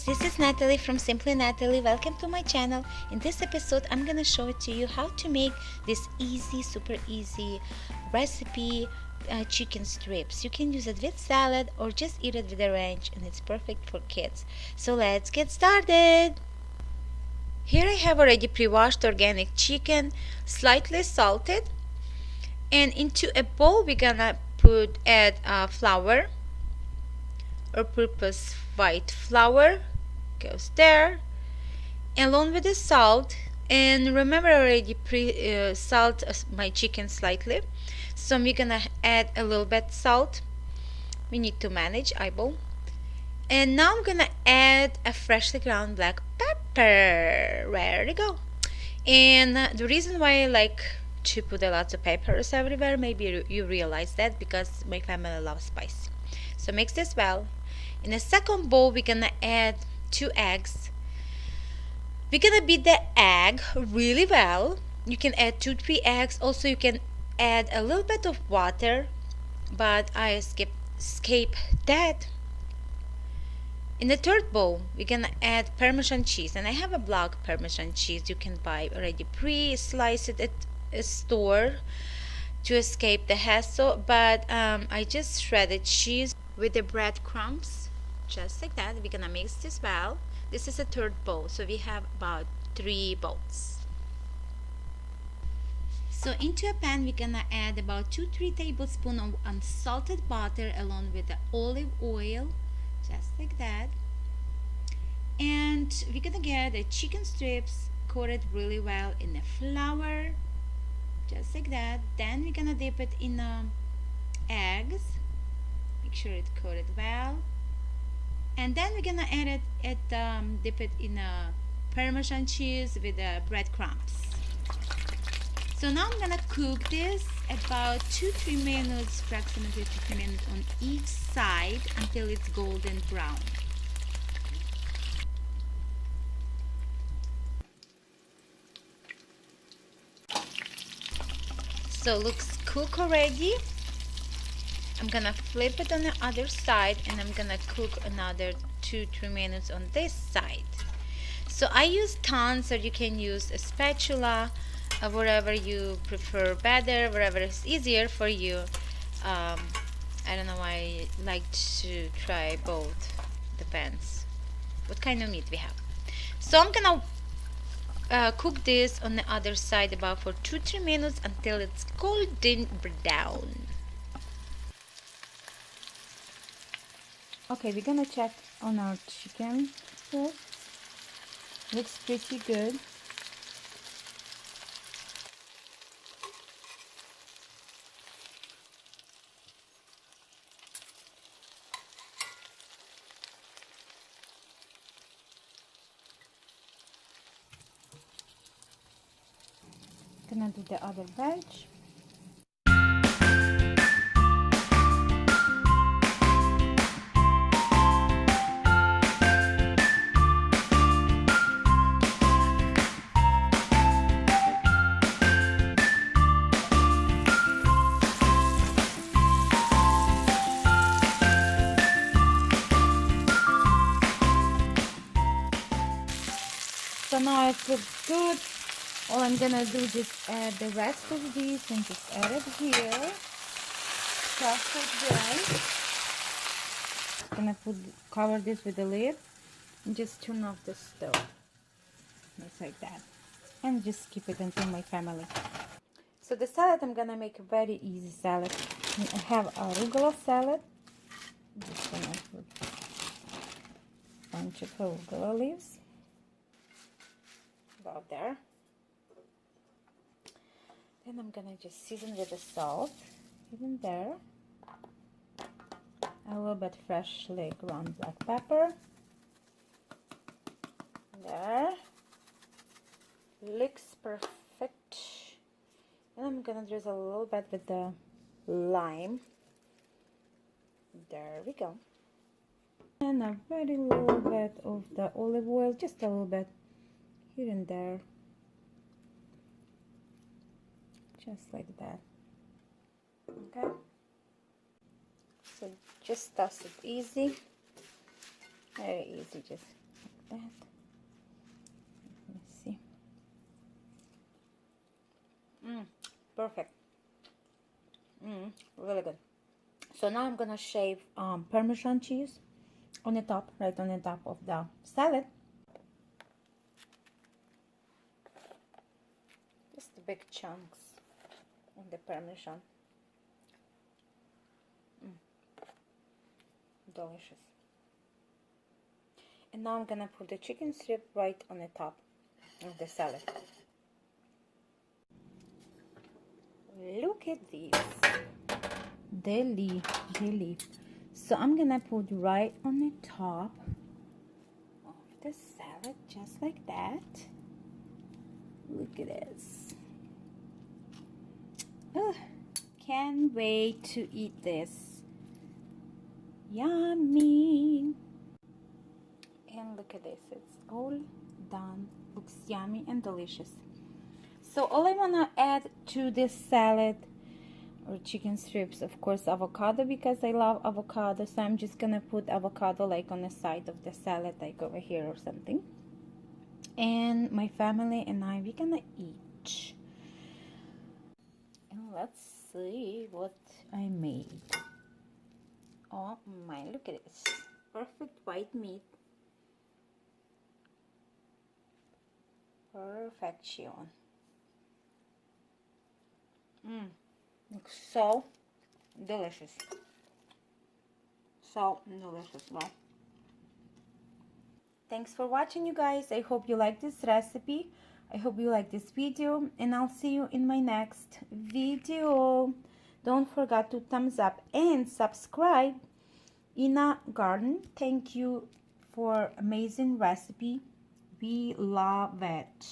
this is Natalie from Simply Natalie. Welcome to my channel. In this episode, I'm gonna show it to you how to make this super easy recipe chicken strips. You can use it with salad or just eat it with a ranch, and it's perfect for kids. So let's get started. Here I have already pre-washed organic chicken, slightly salted, and into a bowl we're gonna add flour, all-purpose white flour goes there, along with the salt. And remember, I already salt my chicken slightly, so I'm gonna add a little bit salt. We need to manage eyeball. And now I'm gonna add a freshly ground black pepper. Ready to go. And the reason why I like to put a lot of peppers everywhere, maybe you realize that, because my family loves spicy. So mix this well. In the second bowl, we're gonna add 2 eggs. We're gonna beat the egg really well. You can add 2-3 eggs. Also, you can add a little bit of water, but I skip that. In the third bowl, we're gonna add Parmesan cheese, and I have a block Parmesan cheese. You can buy already pre-sliced at a store to escape the hassle, but I just shredded cheese with the breadcrumbs, just like that. We're gonna mix this well. This is the third bowl, so we have about 3 bowls. So into a pan, we're gonna add about 2-3 tablespoons of unsalted butter along with the olive oil, just like that. And we're gonna get the chicken strips coated really well in the flour, just like that. Then we're gonna dip it in eggs. Make sure it's coated well. And then we're gonna add dip it in Parmesan cheese with the breadcrumbs. So now I'm gonna cook this about 2-3 minutes, approximately 2-3 minutes on each side until it's golden brown. So looks cooked already. I'm gonna flip it on the other side, and I'm gonna cook another 2-3 minutes on this side. So I use tongs, or you can use a spatula, whatever you prefer better, whatever is easier for you. I don't know why I like to try both. Depends what kind of meat we have. So I'm gonna cook this on the other side about for 2-3 minutes until it's golden brown. Okay, we're gonna check on our chicken first. Looks pretty good. Gonna do the other batch. So now it looks good. All I'm gonna do is just add the rest of these and just add it here. Just like that. Gonna cover this with the lid and just turn off the stove. Just like that. And just keep it until my family. So the salad, I'm gonna make a very easy salad. I have arugula salad. I'm just gonna put a bunch of arugula leaves about there. Then I'm gonna just season with the salt, even there. A little bit freshly ground black pepper. There. Looks perfect. And I'm gonna drizzle a little bit with the lime. There we go. And a very little bit of the olive oil, just a little bit here and there. Just like that. Okay. So just toss it easy. Very easy, just that. Let me see. Perfect. Really good. So now I'm gonna shave Parmesan cheese on the top, right on the top of the salad. Just the big chunks of the Parmesan. Delicious. And now I'm gonna put the chicken strip right on the top of the salad. Look at this. Deli. So I'm gonna put right on the top of the salad, just like that. Look at this. Oh, can't wait to eat this. Yummy. And look at this, it's all done. Looks yummy and delicious. So all I want to add to this salad or chicken strips, of course, avocado, because I love avocado. So I'm just gonna put avocado like on the side of the salad, like over here or something. And my family and I, we're gonna eat. And let's see what I made. Oh my, look at this. Perfect white meat. Perfection. Looks so delicious. So delicious. Wow. Thanks for watching, you guys. I hope you like this recipe. I hope you like this video, and I'll see you in my next video. Don't forget to thumbs up and subscribe. Ina Garden, thank you for amazing recipe. We love it.